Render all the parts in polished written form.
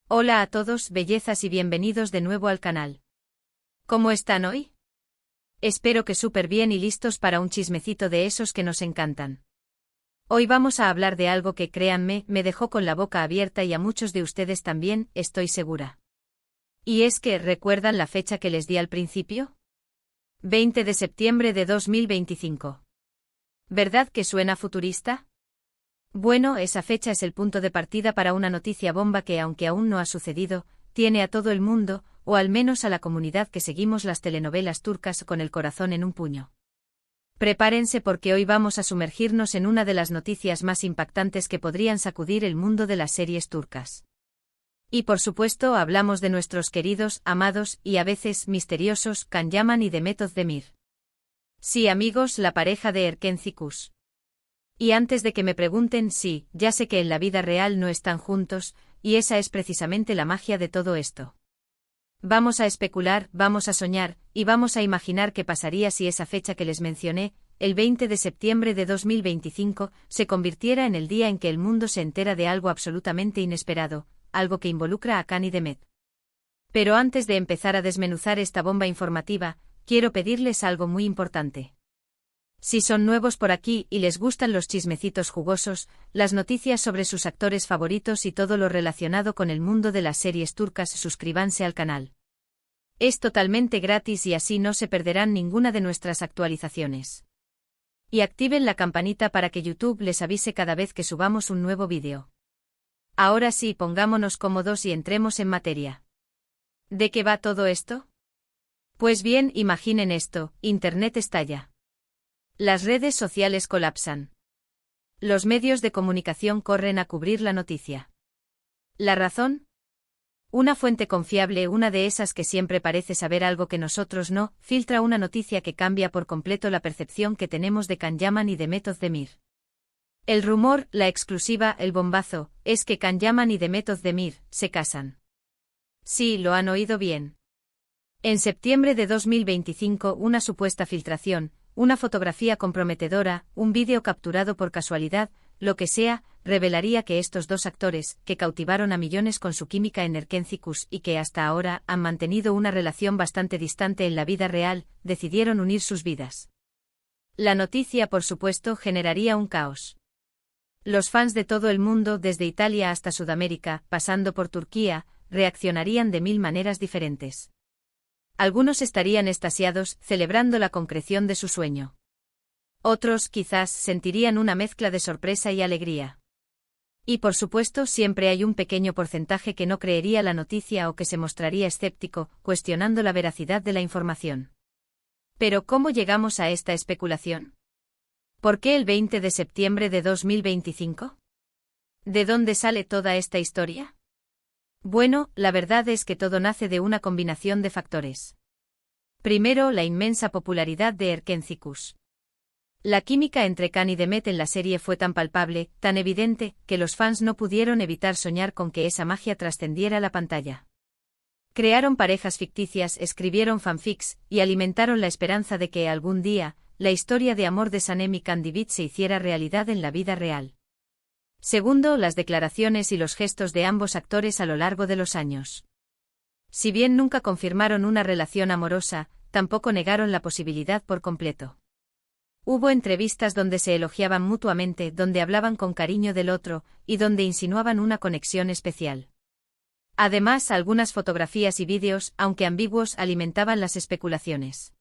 Hola a todos, bellezas, y bienvenidos de nuevo al canal. ¿Cómo están hoy? Espero que súper bien y listos para un chismecito de esos que nos encantan. Hoy vamos a hablar de algo que, créanme, me dejó con la boca abierta y a muchos de ustedes también, estoy segura. Y es que, ¿recuerdan la fecha que les di al principio? 20 de septiembre de 2025. ¿Verdad que suena futurista? Bueno, esa fecha es el punto de partida para una noticia bomba que, aunque aún no ha sucedido, tiene a todo el mundo, o al menos a la comunidad que seguimos las telenovelas turcas, con el corazón en un puño. Prepárense porque hoy vamos a sumergirnos en una de las noticias más impactantes que podrían sacudir el mundo de las series turcas. Y por supuesto hablamos de nuestros queridos, amados y a veces misteriosos Can Yaman y Demet Özdemir. Sí, amigos, la pareja de Erken Cikus. Y antes de que me pregunten, sí, ya sé que en la vida real no están juntos, y esa es precisamente la magia de todo esto. Vamos a especular, vamos a soñar, y vamos a imaginar qué pasaría si esa fecha que les mencioné, el 20 de septiembre de 2025, se convirtiera en el día en que el mundo se entera de algo absolutamente inesperado, algo que involucra a Can y Demet. Pero antes de empezar a desmenuzar esta bomba informativa, quiero pedirles algo muy importante. Si son nuevos por aquí y les gustan los chismecitos jugosos, las noticias sobre sus actores favoritos y todo lo relacionado con el mundo de las series turcas, suscríbanse al canal. Es totalmente gratis y así no se perderán ninguna de nuestras actualizaciones. Y activen la campanita para que YouTube les avise cada vez que subamos un nuevo vídeo. Ahora sí, pongámonos cómodos y entremos en materia. ¿De qué va todo esto? Pues bien, imaginen esto: Internet estalla. Las redes sociales colapsan. Los medios de comunicación corren a cubrir la noticia. ¿La razón? Una fuente confiable, una de esas que siempre parece saber algo que nosotros no, filtra una noticia que cambia por completo la percepción que tenemos de Can Yaman y Demet Özdemir. El rumor, la exclusiva, el bombazo, es que Can Yaman y Demet Özdemir se casan. Sí, lo han oído bien. En septiembre de 2025, una supuesta filtración, una fotografía comprometedora, un vídeo capturado por casualidad, lo que sea, revelaría que estos dos actores, que cautivaron a millones con su química en Erken Cikus y que hasta ahora han mantenido una relación bastante distante en la vida real, decidieron unir sus vidas. La noticia, por supuesto, generaría un caos. Los fans de todo el mundo, desde Italia hasta Sudamérica, pasando por Turquía, reaccionarían de mil maneras diferentes. Algunos estarían extasiados, celebrando la concreción de su sueño. Otros, quizás, sentirían una mezcla de sorpresa y alegría. Y por supuesto, siempre hay un pequeño porcentaje que no creería la noticia o que se mostraría escéptico, cuestionando la veracidad de la información. Pero ¿cómo llegamos a esta especulación? ¿Por qué el 20 de septiembre de 2025? ¿De dónde sale toda esta historia? Bueno, la verdad es que todo nace de una combinación de factores. Primero, la inmensa popularidad de Erken Cikus. La química entre Can y Demet en la serie fue tan palpable, tan evidente, que los fans no pudieron evitar soñar con que esa magia trascendiera la pantalla. Crearon parejas ficticias, escribieron fanfics, y alimentaron la esperanza de que, algún día, la historia de amor de Sanem y Can Divit se hiciera realidad en la vida real. Segundo, las declaraciones y los gestos de ambos actores a lo largo de los años. Si bien nunca confirmaron una relación amorosa, tampoco negaron la posibilidad por completo. Hubo entrevistas donde se elogiaban mutuamente, donde hablaban con cariño del otro, y donde insinuaban una conexión especial. Además, algunas fotografías y vídeos, aunque ambiguos, alimentaban las especulaciones.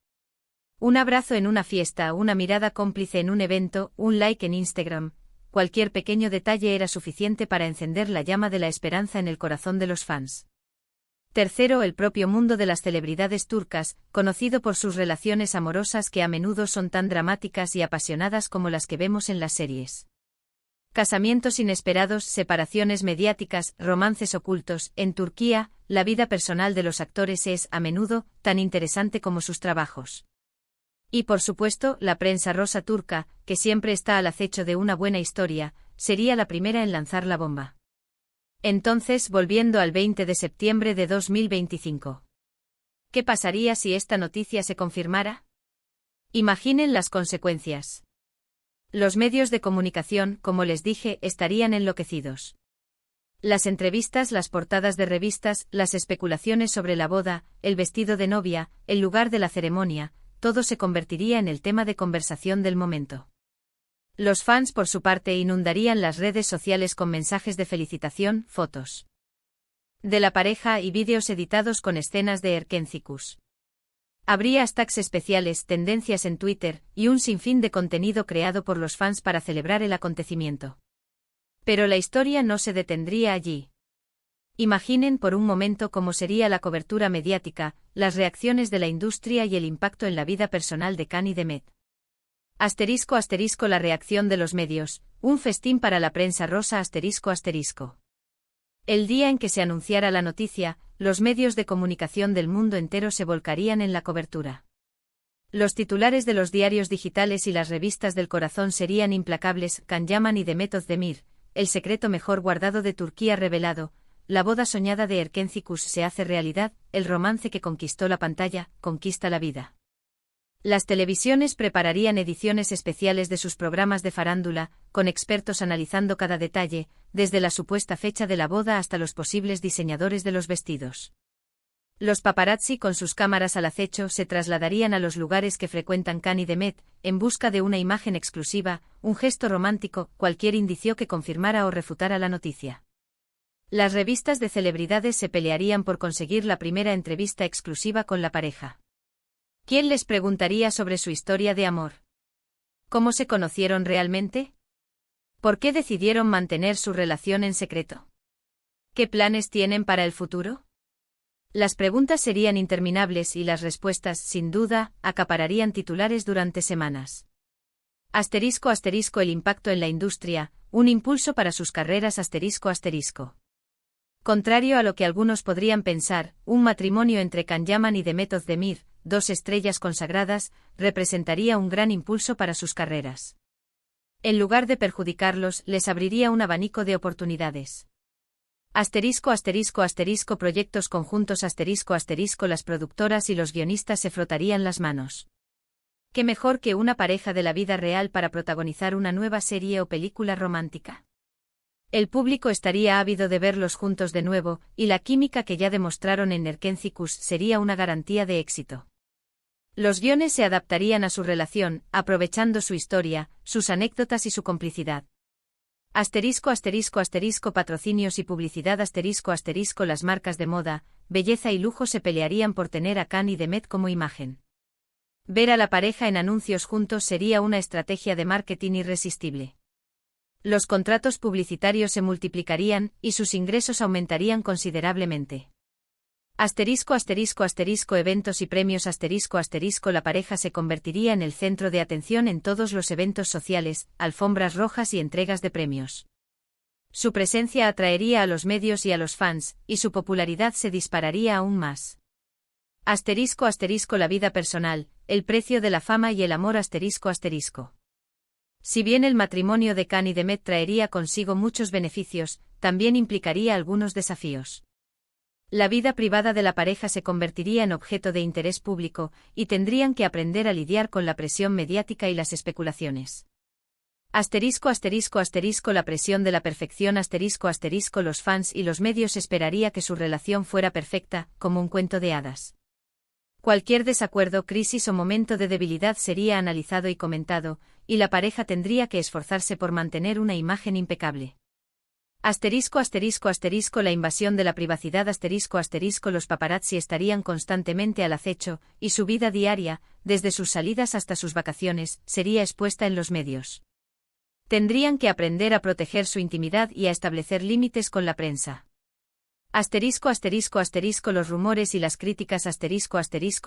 Un abrazo en una fiesta, una mirada cómplice en un evento, un like en Instagram. Cualquier pequeño detalle era suficiente para encender la llama de la esperanza en el corazón de los fans. Tercero, el propio mundo de las celebridades turcas, conocido por sus relaciones amorosas que a menudo son tan dramáticas y apasionadas como las que vemos en las series. Casamientos inesperados, separaciones mediáticas, romances ocultos. En Turquía, la vida personal de los actores es, a menudo, tan interesante como sus trabajos. Y por supuesto, la prensa rosa turca, que siempre está al acecho de una buena historia, sería la primera en lanzar la bomba. Entonces, volviendo al 20 de septiembre de 2025. ¿Qué pasaría si esta noticia se confirmara? Imaginen las consecuencias. Los medios de comunicación, como les dije, estarían enloquecidos. Las entrevistas, las portadas de revistas, las especulaciones sobre la boda, el vestido de novia, el lugar de la ceremonia, todo se convertiría en el tema de conversación del momento. Los fans, por su parte, inundarían las redes sociales con mensajes de felicitación, fotos de la pareja y vídeos editados con escenas de Erkénthicus. Habría hashtags especiales, tendencias en Twitter, y un sinfín de contenido creado por los fans para celebrar el acontecimiento. Pero la historia no se detendría allí. Imaginen por un momento cómo sería la cobertura mediática, las reacciones de la industria y el impacto en la vida personal de Khan y Demet. *** La reacción de los medios, un festín para la prensa rosa ***. El día en que se anunciara la noticia, los medios de comunicación del mundo entero se volcarían en la cobertura. Los titulares de los diarios digitales y las revistas del corazón serían implacables: Khan Yaman y Demet Özdemir, el secreto mejor guardado de Turquía revelado, la boda soñada de Erkénthicus se hace realidad, el romance que conquistó la pantalla, conquista la vida. Las televisiones prepararían ediciones especiales de sus programas de farándula, con expertos analizando cada detalle, desde la supuesta fecha de la boda hasta los posibles diseñadores de los vestidos. Los paparazzi, con sus cámaras al acecho, se trasladarían a los lugares que frecuentan Khan y Demet, en busca de una imagen exclusiva, un gesto romántico, cualquier indicio que confirmara o refutara la noticia. Las revistas de celebridades se pelearían por conseguir la primera entrevista exclusiva con la pareja. ¿Quién les preguntaría sobre su historia de amor? ¿Cómo se conocieron realmente? ¿Por qué decidieron mantener su relación en secreto? ¿Qué planes tienen para el futuro? Las preguntas serían interminables y las respuestas, sin duda, acapararían titulares durante semanas. *** El impacto en la industria, un impulso para sus carreras ***. Contrario a lo que algunos podrían pensar, un matrimonio entre Khan Yaman y Demet Özdemir, dos estrellas consagradas, representaría un gran impulso para sus carreras. En lugar de perjudicarlos, les abriría un abanico de oportunidades. ***, proyectos conjuntos ***, las productoras y los guionistas se frotarían las manos. ¿Qué mejor que una pareja de la vida real para protagonizar una nueva serie o película romántica? El público estaría ávido de verlos juntos de nuevo, y la química que ya demostraron en Erkénthicus sería una garantía de éxito. Los guiones se adaptarían a su relación, aprovechando su historia, sus anécdotas y su complicidad. ***, patrocinios y publicidad ***, las marcas de moda, belleza y lujo se pelearían por tener a Khan y Demet como imagen. Ver a la pareja en anuncios juntos sería una estrategia de marketing irresistible. Los contratos publicitarios se multiplicarían, y sus ingresos aumentarían considerablemente. Eventos y premios la pareja se convertiría en el centro de atención en todos los eventos sociales, alfombras rojas y entregas de premios. Su presencia atraería a los medios y a los fans, y su popularidad se dispararía aún más. La vida personal, el precio de la fama y el amor Si bien el matrimonio de Khan y Demet traería consigo muchos beneficios, también implicaría algunos desafíos. La vida privada de la pareja se convertiría en objeto de interés público, y tendrían que aprender a lidiar con la presión mediática y las especulaciones. ***, la presión de la perfección ***, los fans y los medios esperaría que su relación fuera perfecta, como un cuento de hadas. Cualquier desacuerdo, crisis o momento de debilidad sería analizado y comentado, y la pareja tendría que esforzarse por mantener una imagen impecable. La invasión de la privacidad los paparazzi estarían constantemente al acecho, y su vida diaria, desde sus salidas hasta sus vacaciones, sería expuesta en los medios. Tendrían que aprender a proteger su intimidad y a establecer límites con la prensa. Los rumores y las críticas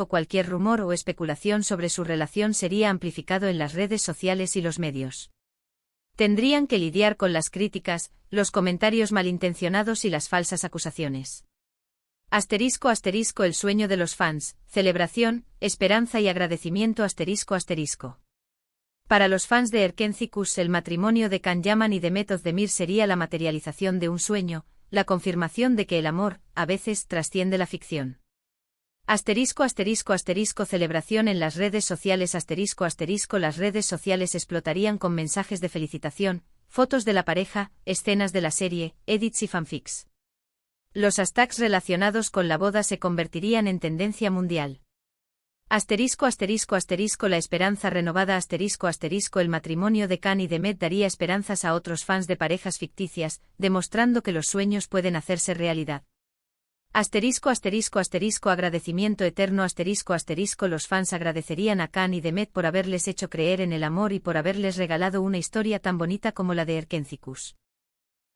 cualquier rumor o especulación sobre su relación sería amplificado en las redes sociales y los medios. Tendrían que lidiar con las críticas, los comentarios malintencionados y las falsas acusaciones. El sueño de los fans, celebración, esperanza y agradecimiento Para los fans de Erkénthicus, el matrimonio de Khan Yaman y Demet Özdemir sería la materialización de un sueño, la confirmación de que el amor, a veces, trasciende la ficción. Celebración en las redes sociales las redes sociales explotarían con mensajes de felicitación, fotos de la pareja, escenas de la serie, edits y fanfics. Los hashtags relacionados con la boda se convertirían en tendencia mundial. Asterisco asterisco asterisco la esperanza renovada asterisco asterisco el matrimonio de Khan y Demet daría esperanzas a otros fans de parejas ficticias, demostrando que los sueños pueden hacerse realidad. Asterisco asterisco asterisco agradecimiento eterno asterisco asterisco los fans agradecerían a Khan y Demet por haberles hecho creer en el amor y por haberles regalado una historia tan bonita como la de Erkencikus.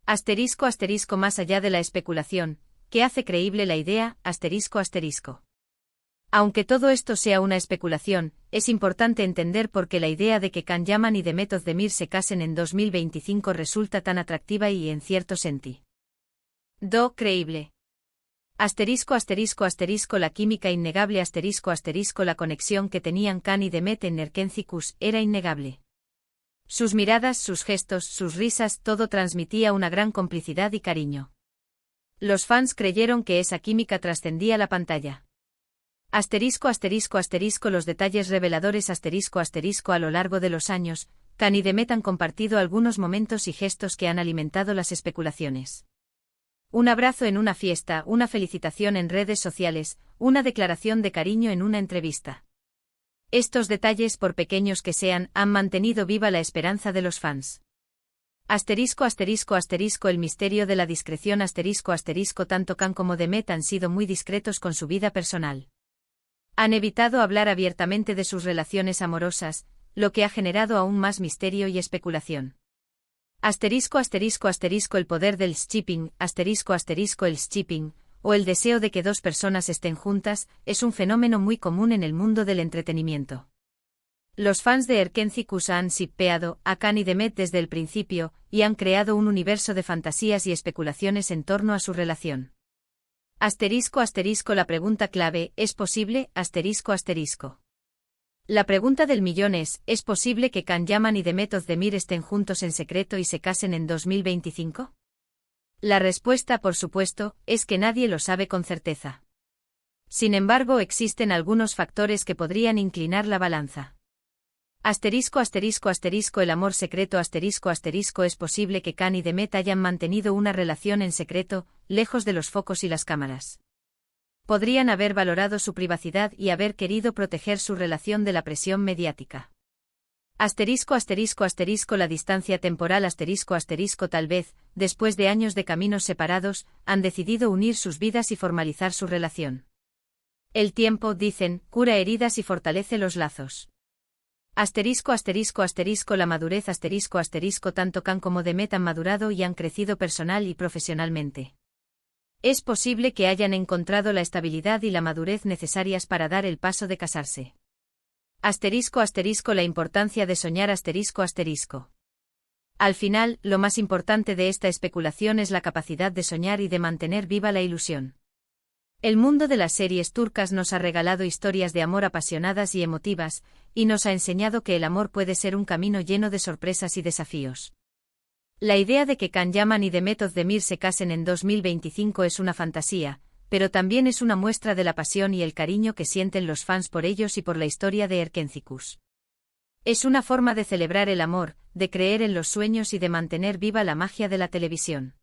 Asterisco asterisco más allá de la especulación, que hace creíble la idea, asterisco asterisco. Aunque todo esto sea una especulación, es importante entender por qué la idea de que Can Yaman y Demet Özdemir se casen en 2025 resulta tan atractiva y en cierto sentido creíble. Asterisco asterisco asterisco la química innegable asterisco asterisco la conexión que tenían Khan y Demet en Erkencikus era innegable. Sus miradas, sus gestos, sus risas, todo transmitía una gran complicidad y cariño. Los fans creyeron que esa química trascendía la pantalla. Asterisco asterisco asterisco los detalles reveladores asterisco asterisco a lo largo de los años, Khan y Demet han compartido algunos momentos y gestos que han alimentado las especulaciones. Un abrazo en una fiesta, una felicitación en redes sociales, una declaración de cariño en una entrevista. Estos detalles, por pequeños que sean, han mantenido viva la esperanza de los fans. Asterisco asterisco asterisco el misterio de la discreción asterisco asterisco tanto Khan como Demet han sido muy discretos con su vida personal. Han evitado hablar abiertamente de sus relaciones amorosas, lo que ha generado aún más misterio y especulación. Asterisco asterisco asterisco el poder del shipping, asterisco asterisco el shipping, o el deseo de que dos personas estén juntas, es un fenómeno muy común en el mundo del entretenimiento. Los fans de Erkencikus han shippeado a Khan y Demet desde el principio, y han creado un universo de fantasías y especulaciones en torno a su relación. Asterisco asterisco la pregunta clave, ¿es posible? Asterisco asterisco. La pregunta del millón ¿es posible que Can Yaman y Demet Özdemir estén juntos en secreto y se casen en 2025? La respuesta, por supuesto, es que nadie lo sabe con certeza. Sin embargo, existen algunos factores que podrían inclinar la balanza. Asterisco asterisco asterisco el amor secreto asterisco asterisco es posible que Khan y Demet hayan mantenido una relación en secreto, lejos de los focos y las cámaras. Podrían haber valorado su privacidad y haber querido proteger su relación de la presión mediática. Asterisco asterisco asterisco la distancia temporal asterisco asterisco tal vez, después de años de caminos separados, han decidido unir sus vidas y formalizar su relación. El tiempo, dicen, cura heridas y fortalece los lazos. Asterisco asterisco asterisco la madurez asterisco asterisco tanto Khan como Demet han madurado y han crecido personal y profesionalmente. Es posible que hayan encontrado la estabilidad y la madurez necesarias para dar el paso de casarse. Asterisco asterisco la importancia de soñar asterisco asterisco. Al final, lo más importante de esta especulación es la capacidad de soñar y de mantener viva la ilusión. El mundo de las series turcas nos ha regalado historias de amor apasionadas y emotivas, y nos ha enseñado que el amor puede ser un camino lleno de sorpresas y desafíos. La idea de que Can Yaman y Demet Özdemir se casen en 2025 es una fantasía, pero también es una muestra de la pasión y el cariño que sienten los fans por ellos y por la historia de Erkencikus. Es una forma de celebrar el amor, de creer en los sueños y de mantener viva la magia de la televisión.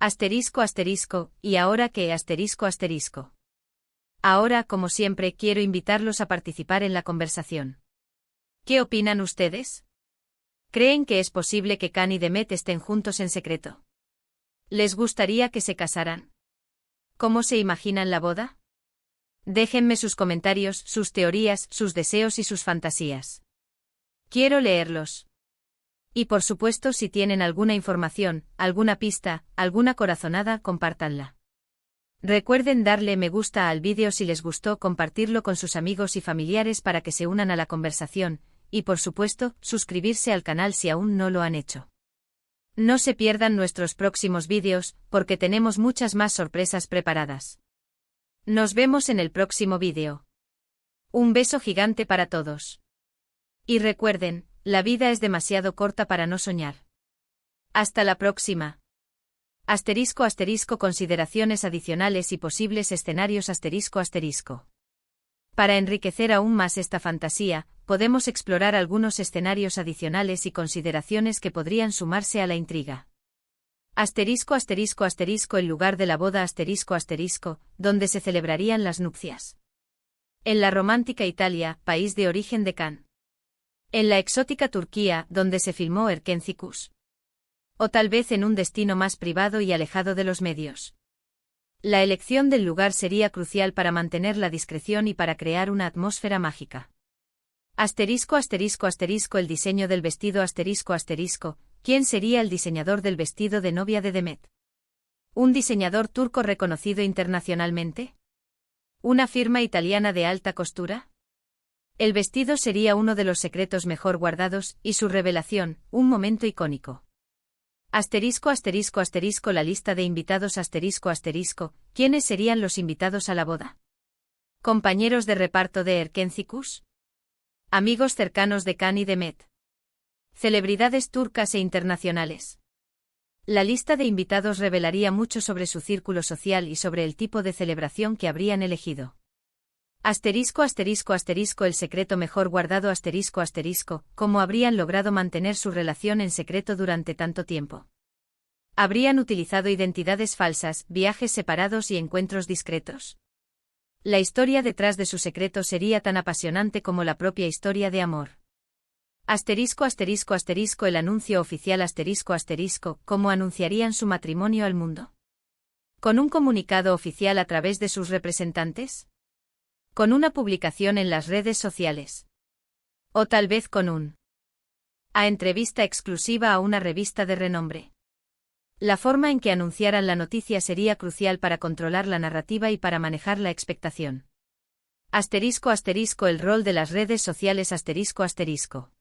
Asterisco asterisco, ¿y ahora qué? Asterisco asterisco. Ahora, como siempre, quiero invitarlos a participar en la conversación. ¿Qué opinan ustedes? ¿Creen que es posible que Khan y Demet estén juntos en secreto? ¿Les gustaría que se casaran? ¿Cómo se imaginan la boda? Déjenme sus comentarios, sus teorías, sus deseos y sus fantasías. Quiero leerlos. Y por supuesto, si tienen alguna información, alguna pista, alguna corazonada, compártanla. Recuerden darle me gusta al vídeo si les gustó, compartirlo con sus amigos y familiares para que se unan a la conversación, y por supuesto, suscribirse al canal si aún no lo han hecho. No se pierdan nuestros próximos vídeos, porque tenemos muchas más sorpresas preparadas. Nos vemos en el próximo vídeo. Un beso gigante para todos. Y recuerden, la vida es demasiado corta para no soñar. Hasta la próxima. Asterisco asterisco consideraciones adicionales y posibles escenarios asterisco asterisco. Para enriquecer aún más esta fantasía, podemos explorar algunos escenarios adicionales y consideraciones que podrían sumarse a la intriga. Asterisco asterisco asterisco el lugar de la boda asterisco asterisco, donde se celebrarían las nupcias. En la romántica Italia, país de origen de Can. En la exótica Turquía, donde se filmó Erkencikus. O tal vez en un destino más privado y alejado de los medios. La elección del lugar sería crucial para mantener la discreción y para crear una atmósfera mágica. Asterisco asterisco asterisco el diseño del vestido asterisco asterisco, ¿quién sería el diseñador del vestido de novia de Demet? ¿Un diseñador turco reconocido internacionalmente? ¿Una firma italiana de alta costura? El vestido sería uno de los secretos mejor guardados, y su revelación, un momento icónico. Asterisco asterisco asterisco la lista de invitados asterisco asterisco, ¿quiénes serían los invitados a la boda? ¿Compañeros de reparto de Erkencikus? ¿Amigos cercanos de Can y Demet? ¿Celebridades turcas e internacionales? La lista de invitados revelaría mucho sobre su círculo social y sobre el tipo de celebración que habrían elegido. Asterisco asterisco asterisco el secreto mejor guardado asterisco asterisco, ¿cómo habrían logrado mantener su relación en secreto durante tanto tiempo? ¿Habrían utilizado identidades falsas, viajes separados y encuentros discretos? La historia detrás de su secreto sería tan apasionante como la propia historia de amor. Asterisco asterisco asterisco el anuncio oficial asterisco asterisco, ¿cómo anunciarían su matrimonio al mundo? ¿Con un comunicado oficial a través de sus representantes? ¿Con una publicación en las redes sociales? ¿O tal vez con una entrevista exclusiva a una revista de renombre? La forma en que anunciaran la noticia sería crucial para controlar la narrativa y para manejar la expectación. Asterisco asterisco el rol de las redes sociales asterisco asterisco.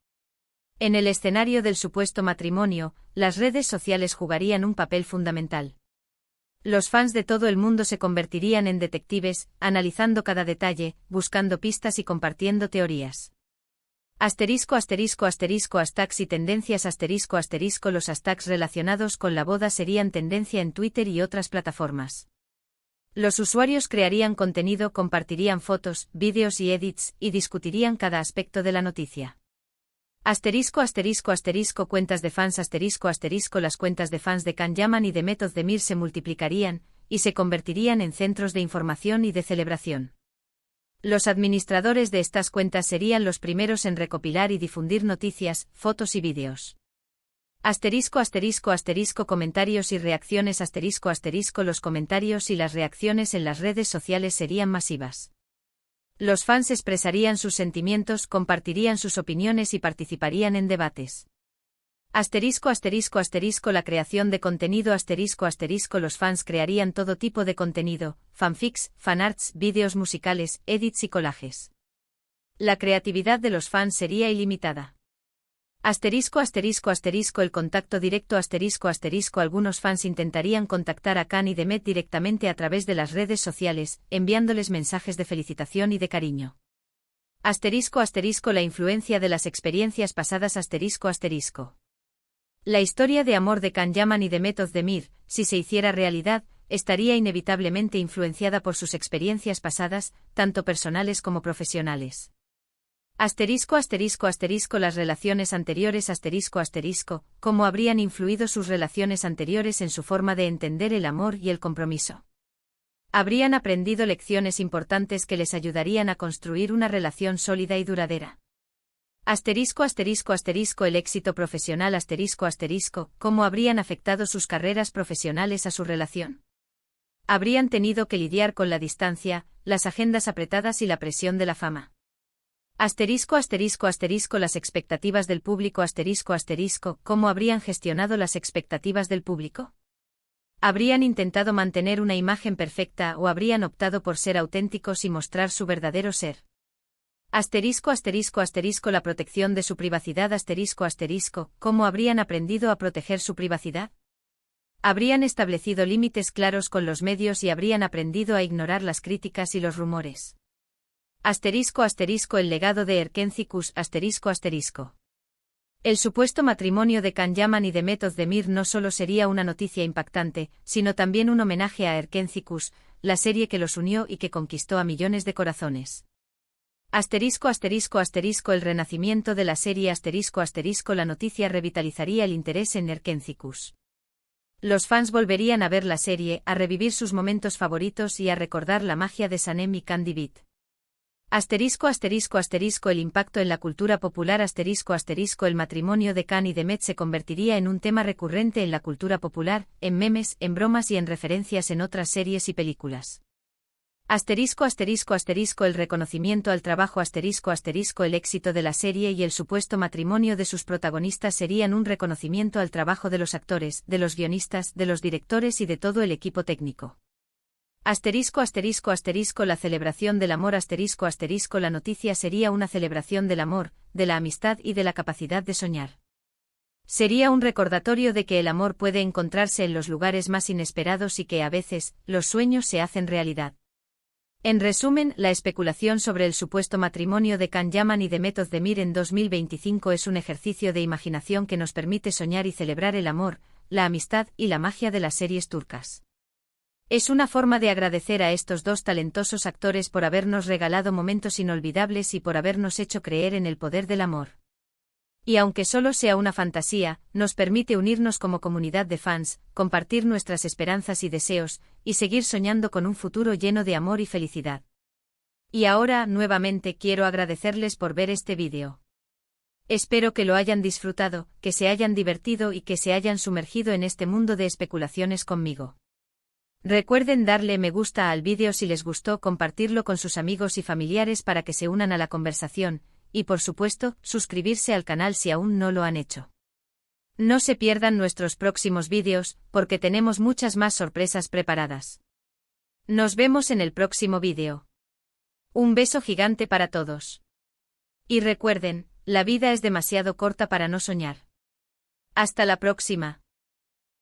En el escenario del supuesto matrimonio, las redes sociales jugarían un papel fundamental. Los fans de todo el mundo se convertirían en detectives, analizando cada detalle, buscando pistas y compartiendo teorías. Asterisco asterisco asterisco hashtags y tendencias asterisco asterisco los hashtags relacionados con la boda serían tendencia en Twitter y otras plataformas. Los usuarios crearían contenido, compartirían fotos, vídeos y edits, y discutirían cada aspecto de la noticia. Asterisco asterisco asterisco cuentas de fans asterisco asterisco las cuentas de fans de Can Yaman y de Demet Özdemir se multiplicarían, y se convertirían en centros de información y de celebración. Los administradores de estas cuentas serían los primeros en recopilar y difundir noticias, fotos y vídeos. Asterisco asterisco asterisco comentarios y reacciones asterisco asterisco los comentarios y las reacciones en las redes sociales serían masivas. Los fans expresarían sus sentimientos, compartirían sus opiniones y participarían en debates. Asterisco asterisco asterisco la creación de contenido asterisco asterisco los fans crearían todo tipo de contenido, fanfics, fanarts, vídeos musicales, edits y collages. La creatividad de los fans sería ilimitada. Asterisco asterisco asterisco el contacto directo asterisco asterisco algunos fans intentarían contactar a Can y Demet directamente a través de las redes sociales, enviándoles mensajes de felicitación y de cariño. Asterisco asterisco la influencia de las experiencias pasadas asterisco asterisco. La historia de amor de Can Yaman y Demet Özdemir, si se hiciera realidad, estaría inevitablemente influenciada por sus experiencias pasadas, tanto personales como profesionales. Asterisco asterisco asterisco las relaciones anteriores asterisco asterisco, ¿cómo habrían influido sus relaciones anteriores en su forma de entender el amor y el compromiso? Habrían aprendido lecciones importantes que les ayudarían a construir una relación sólida y duradera. Asterisco asterisco asterisco el éxito profesional asterisco asterisco, ¿cómo habrían afectado sus carreras profesionales a su relación? Habrían tenido que lidiar con la distancia, las agendas apretadas y la presión de la fama. Asterisco asterisco asterisco las expectativas del público asterisco asterisco, ¿cómo habrían gestionado las expectativas del público? ¿Habrían intentado mantener una imagen perfecta o habrían optado por ser auténticos y mostrar su verdadero ser? Asterisco asterisco asterisco la protección de su privacidad asterisco asterisco, ¿cómo habrían aprendido a proteger su privacidad? Habrían establecido límites claros con los medios y habrían aprendido a ignorar las críticas y los rumores. Asterisco asterisco el legado de Erkencikus asterisco asterisco. El supuesto matrimonio de Can Yaman y Demet Özdemir no solo sería una noticia impactante, sino también un homenaje a Erkencikus, la serie que los unió y que conquistó a millones de corazones. El renacimiento de la serie la noticia revitalizaría el interés en Erkencicus. Los fans volverían a ver la serie, a revivir sus momentos favoritos y a recordar la magia de Sanem y Candy Beat. El impacto en la cultura popular el matrimonio de Can y Demet se convertiría en un tema recurrente en la cultura popular, en memes, en bromas y en referencias en otras series y películas. El reconocimiento al trabajo el éxito de la serie y el supuesto matrimonio de sus protagonistas serían un reconocimiento al trabajo de los actores, de los guionistas, de los directores y de todo el equipo técnico. La celebración del amor la noticia sería una celebración del amor, de la amistad y de la capacidad de soñar. Sería un recordatorio de que el amor puede encontrarse en los lugares más inesperados y que a veces, los sueños se hacen realidad. En resumen, la especulación sobre el supuesto matrimonio de Can Yaman y Demet Özdemir en 2025 es un ejercicio de imaginación que nos permite soñar y celebrar el amor, la amistad y la magia de las series turcas. Es una forma de agradecer a estos dos talentosos actores por habernos regalado momentos inolvidables y por habernos hecho creer en el poder del amor. Y aunque solo sea una fantasía, nos permite unirnos como comunidad de fans, compartir nuestras esperanzas y deseos, y seguir soñando con un futuro lleno de amor y felicidad. Y ahora, nuevamente quiero agradecerles por ver este vídeo. Espero que lo hayan disfrutado, que se hayan divertido y que se hayan sumergido en este mundo de especulaciones conmigo. Recuerden darle me gusta al vídeo si les gustó, compartirlo con sus amigos y familiares para que se unan a la conversación, y por supuesto, suscribirse al canal si aún no lo han hecho. No se pierdan nuestros próximos vídeos, porque tenemos muchas más sorpresas preparadas. Nos vemos en el próximo vídeo. Un beso gigante para todos. Y recuerden, la vida es demasiado corta para no soñar. Hasta la próxima.